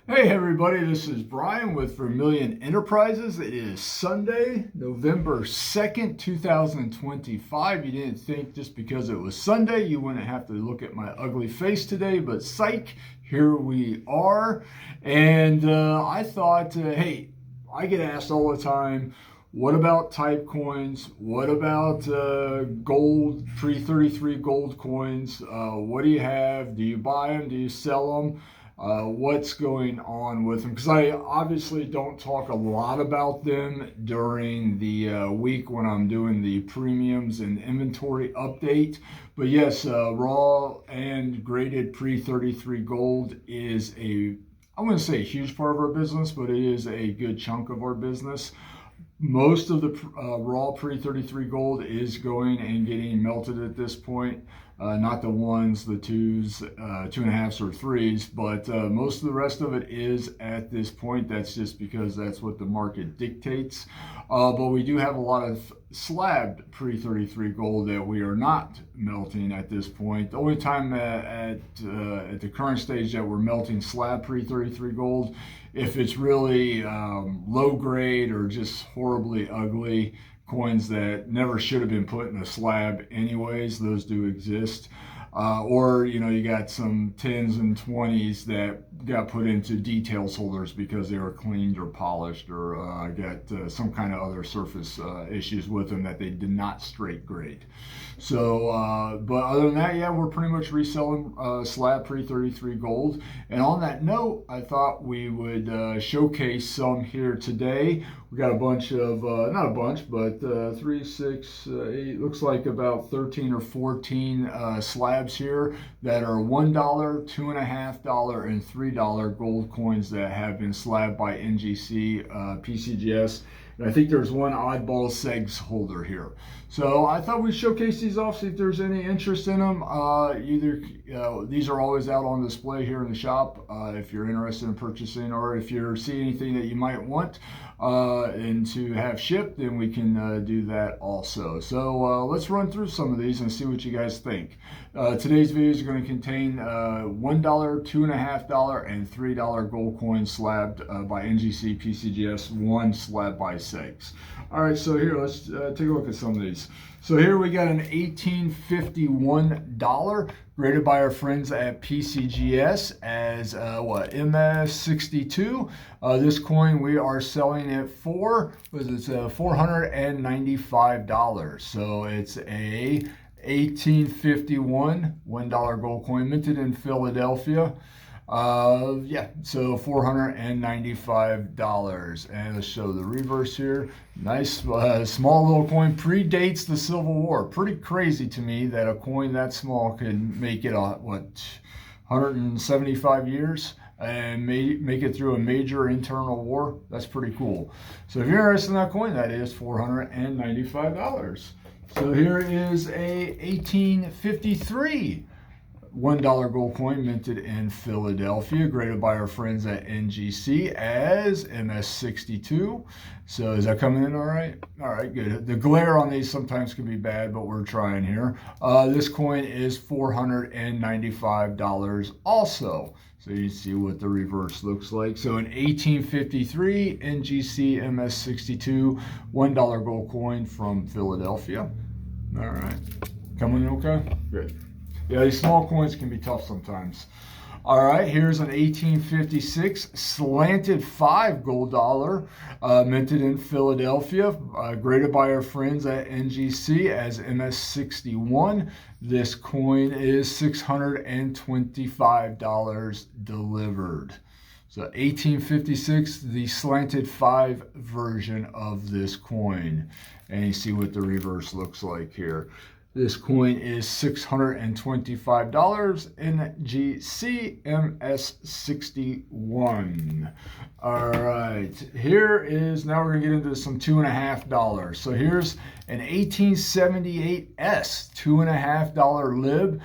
Hey everybody, this is Brian with Vermillion Enterprises. It is Sunday, November 2nd, 2025. You didn't think just because it was Sunday you wouldn't have to look at my ugly face today, but psych, here we are. And I thought, hey, I get asked all the time, what about type coins? What about gold, pre-33 gold coins? What do you have? Do you buy them? Do you sell them? What's going on with them? Because I obviously don't talk a lot about them during the week when I'm doing the premiums and inventory update. But yes, raw and graded pre-33 gold is I wouldn't say a huge part of our business, but it is a good chunk of our business. Most of the raw pre-33 gold is going and getting melted at this point. Not the ones, the twos, 2.5s or 3s, but most of the rest of it is at this point. That's just because that's what the market dictates. But we do have a lot of slabbed pre-33 gold that we are not melting at this point. The only time at the current stage that we're melting slab pre-33 gold, if it's really low grade or just horribly ugly coins that never should have been put in a slab anyways, those do exist. Or, you got some 10s and 20s that got put into details holders because they were cleaned or polished or got some kind of other surface issues with them that they did not straight grade. So, but other than that, yeah, we're pretty much reselling slab pre-33 gold. And on that note, I thought we would showcase some here today. We got a bunch of, not a bunch, but 3, 6, 8, looks like about 13 or 14 slabs here that are $1, $2.50, and $3 gold coins that have been slabbed by NGC, PCGS. And I think there's one oddball segs holder here. So I thought we'd showcase these off, see if there's any interest in them. These are always out on display here in the shop if you're interested in purchasing, or if you see anything that you might want and to have shipped, then we can do that also. So let's run through some of these and see what you guys think. Today's video is going to contain $1, $2.50, and $3 gold coins slabbed by NGC PCGS, one slabbed by segs. All right, so here, let's take a look at some of these. So here we got an $1851 graded by our friends at PCGS as MS62. This coin we are selling it for $495. So it's a 1851 $1 gold coin minted in Philadelphia. Yeah, so $495. And let's show the reverse here. Nice small little coin, predates the Civil War. Pretty crazy to me that a coin that small can make it 175 years and make it through a major internal war. That's pretty cool. So if you're interested in that coin, that is $495. So here is a 1853 $1 gold coin minted in Philadelphia, graded by our friends at NGC as MS62. So is that coming in all right? All right, good. The glare on these sometimes can be bad, but we're trying here. This coin is $495 also. So you see what the reverse looks like. So an 1853 NGC MS62 $1 gold coin from Philadelphia. All right, coming in okay? Good. Yeah, these small coins can be tough sometimes. All right, here's an 1856 slanted $5 gold dollar minted in Philadelphia, graded by our friends at NGC as MS61. This coin is $625 delivered. So 1856, the slanted 5 version of this coin. And you see what the reverse looks like here. This coin is $625 NGC MS61. All right, here is, now we're gonna get into some $2.50. So here's an 1878S $2.50 lib,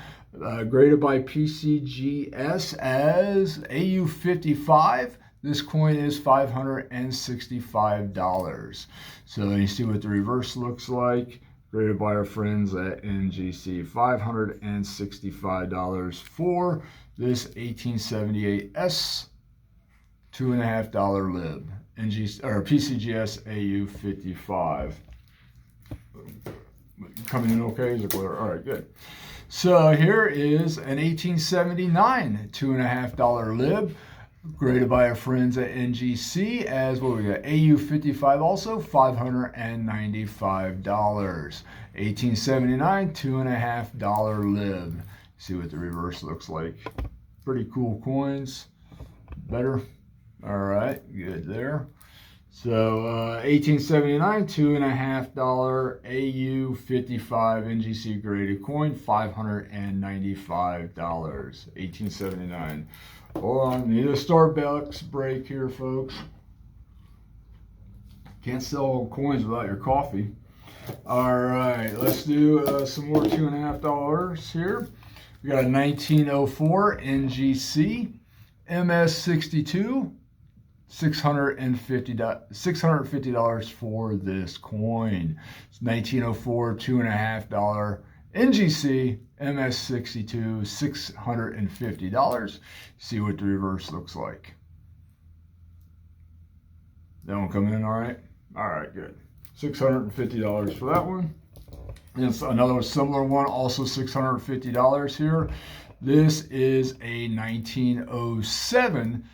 graded by PCGS as AU55. This coin is $565. So you see what the reverse looks like. Graded by our friends at NGC, $565 for this 1878S $2.50 lib. Or PCGS AU55. Coming in okay? Is it clear? All right, good. So here is an 1879 $2.50 lib, graded by our friends at NGC as what we got, AU55 also, $595. 1879 $2.50 lib. See what the reverse looks like. Pretty cool coins. Better. All right, good there. So 1879 $2.50 AU55 NGC graded coin, $595. 1879. Hold on, need a Starbucks break here, folks. Can't sell coins without your coffee. All right, let's do some more $2.50 here. We got a 1904 NGC MS62, $650 for this coin. It's 1904 $2.50 NGC MS62, $650. See what the reverse looks like. That one coming in all right? All right, good. $650 for that one. And it's another similar one, also $650 here. This is a 1907,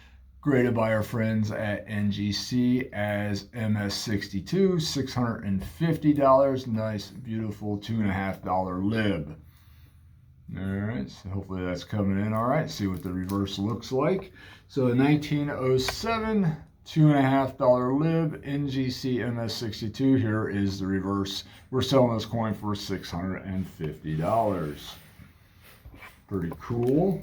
graded by our friends at NGC as MS62, $650. Nice, beautiful $2.50 lib. All right, so hopefully that's coming in all right. See what the reverse looks like. So 1907, $2.50 lib, NGC MS62. Here is the reverse. We're selling this coin for $650. Pretty cool.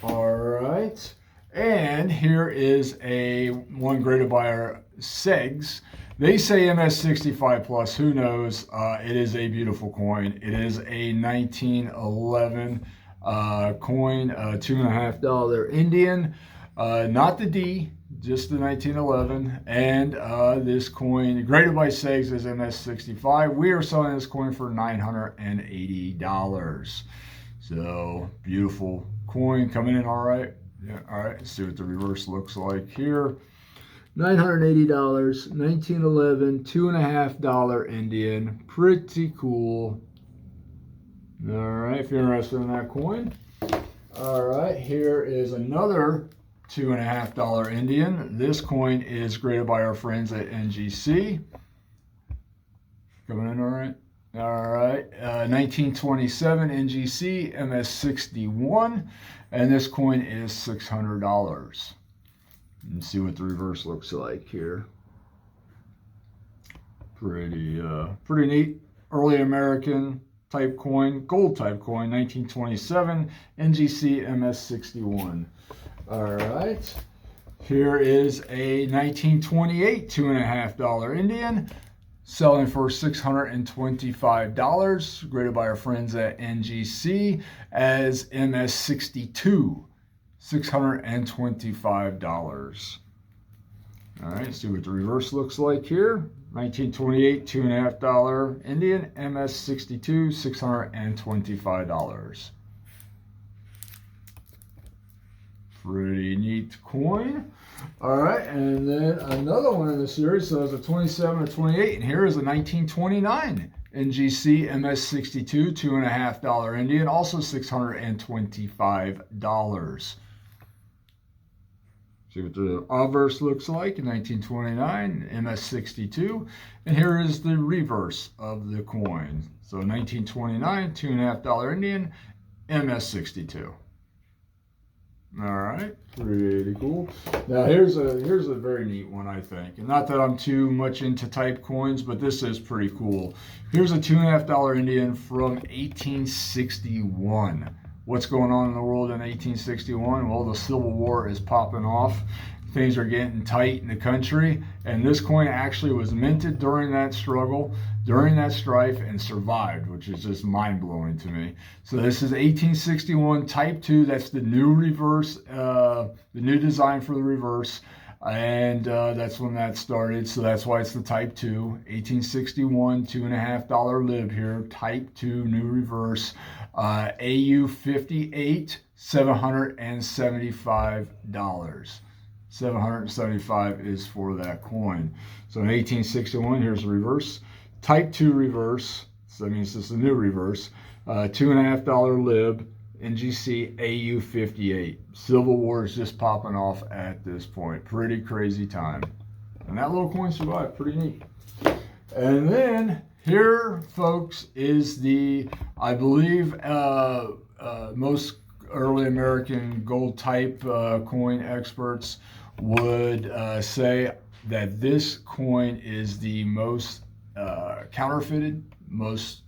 All right. And here is a one graded by our SEGs. They say MS65 plus. Who knows? It is a beautiful coin. It is a 1911 coin, $2.50 Indian. Not the D, just the 1911. And this coin, graded by SEGs, is MS65. We are selling this coin for $980. So, beautiful coin coming in all right. Yeah, all right, let's see what the reverse looks like here. $980, 1911, $2.50 Indian. Pretty cool. All right, if you're interested in that coin. All right, here is another $2.50 Indian. This coin is graded by our friends at NGC. Coming in all right? All right, 1927 NGC MS61, and this coin is $600. And see what the reverse looks like here. Pretty neat. Early American type coin, gold type coin, 1927 NGC MS61. All right, here is a 1928 $2.50 Indian. Selling for $625, graded by our friends at NGC as MS62, $625. All right, see what the reverse looks like here. 1928, $2.50 Indian, MS62, $625. Pretty neat coin. All right, and then another one in the series, so it's a 27 or 28, and here is a 1929 NGC MS62, $2.50 Indian, also $625. See what the obverse looks like in 1929, MS62, and here is the reverse of the coin. So 1929, $2.50 Indian, MS62. All right, pretty cool. Now here's a very neat one, I think. And not that I'm too much into type coins, but this is pretty cool. Here's a $2.50 Indian from 1861. What's going on in the world in 1861? Well, the Civil War is popping off. Things are getting tight in the country, and this coin actually was minted during that struggle, during that strife, and survived, which is just mind-blowing to me. So this is 1861 Type 2. That's the new reverse, the new design for the reverse, and that's when that started. So that's why it's the Type 2. 1861, $2.50 lib here, Type 2, new reverse, AU58, $775. $775 is for that coin. So in 1861, here's the reverse. Type 2 reverse, so that means it's a new reverse. $2.50 lib, NGC AU58. Civil War is just popping off at this point. Pretty crazy time. And that little coin survived. Pretty neat. And then here, folks, is the, I believe, most early American gold type coin experts would say that this coin is the most counterfeited, most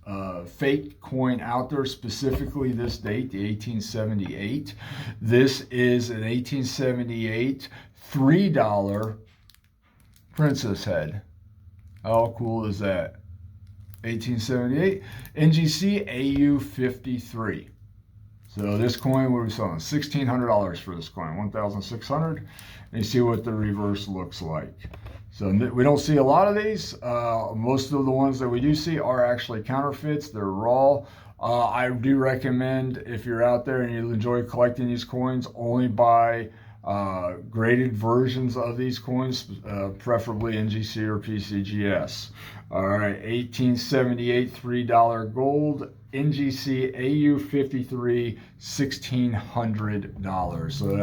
fake coin out there, specifically this date, the 1878. This is an 1878 $3 princess head. How cool is that? 1878 NGC AU53. So this coin, what are we selling? $1,600 for this coin, $1,600. And you see what the reverse looks like. So we don't see a lot of these. Most of the ones that we do see are actually counterfeits. They're raw. I do recommend, if you're out there and you enjoy collecting these coins, only buy graded versions of these coins, preferably NGC or PCGS. All right, 1878 $3 gold, NGC AU53 $1,600. So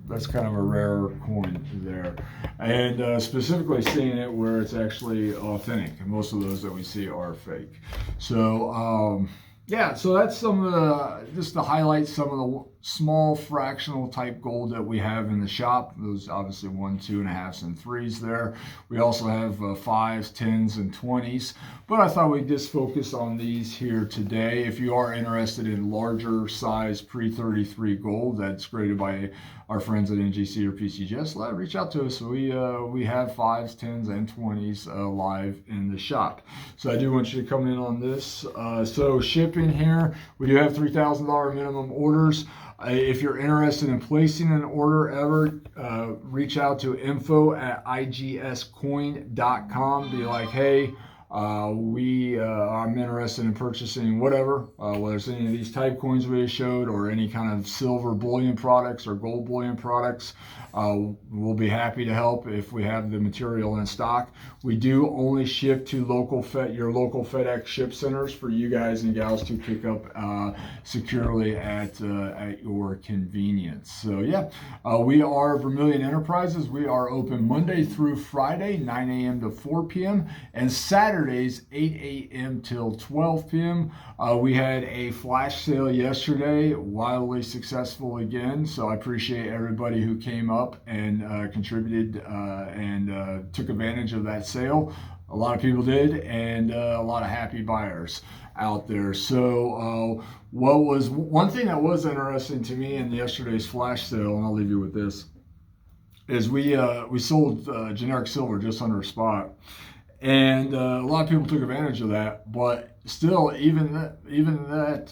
that's kind of a rare coin there, and specifically seeing it where it's actually authentic. Most of those that we see are fake. So yeah, so that's some of the, just to highlight some of the small fractional type gold that we have in the shop. Those obviously 1, 2.5s, and 3s there. We also have 5s, 10s, and 20s. But I thought we'd just focus on these here today. If you are interested in larger size pre-33 gold that's graded by our friends at NGC or PCGS, reach out to us. We have 5s, 10s, and 20s live in the shop. So I do want you to come in on this. So shipping here, we do have $3,000 minimum orders. If you're interested in placing an order ever, reach out to info@igscoin.com. Be like, hey, I'm interested in purchasing whatever, whether it's any of these type coins we showed or any kind of silver bullion products or gold bullion products. We'll be happy to help if we have the material in stock. We do only ship to your local FedEx ship centers for you guys and gals to pick up securely at your convenience. So yeah, we are Vermillion Enterprises. We are open Monday through Friday, 9 a.m. to 4 p.m. and Saturdays, 8 a.m. till 12 p.m. We had a flash sale yesterday, wildly successful again. So I appreciate everybody who came up and contributed and took advantage of that sale. A lot of people did, and a lot of happy buyers out there. So one thing that was interesting to me in yesterday's flash sale, and I'll leave you with this, is we sold generic silver just under spot. And a lot of people took advantage of that, but still, even that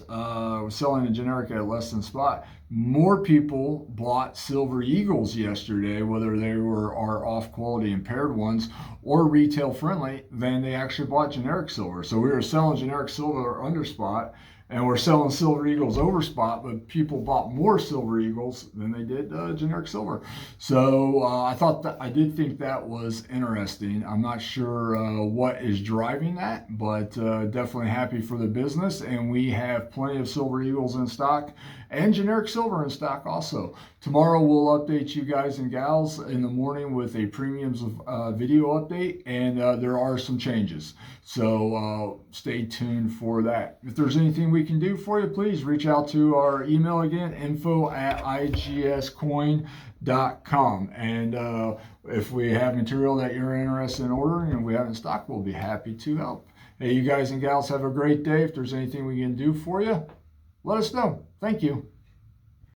was selling a generic at less than spot. More people bought Silver Eagles yesterday, whether they were our off-quality impaired ones or retail friendly, than they actually bought generic silver. So we were selling generic silver under spot, and we're selling Silver Eagles over spot, but people bought more Silver Eagles than they did generic silver. So I did think that was interesting. I'm not sure what is driving that, but definitely happy for the business. And we have plenty of Silver Eagles in stock and generic silver in stock also. Tomorrow we'll update you guys and gals in the morning with a premiums video update, and there are some changes. So stay tuned for that. If there's anything we can do for you, please reach out to our email again, info@igscoin.com. And if we have material that you're interested in ordering and we have in stock, we'll be happy to help. Hey, you guys and gals, have a great day. If there's anything we can do for you, let us know. Thank you.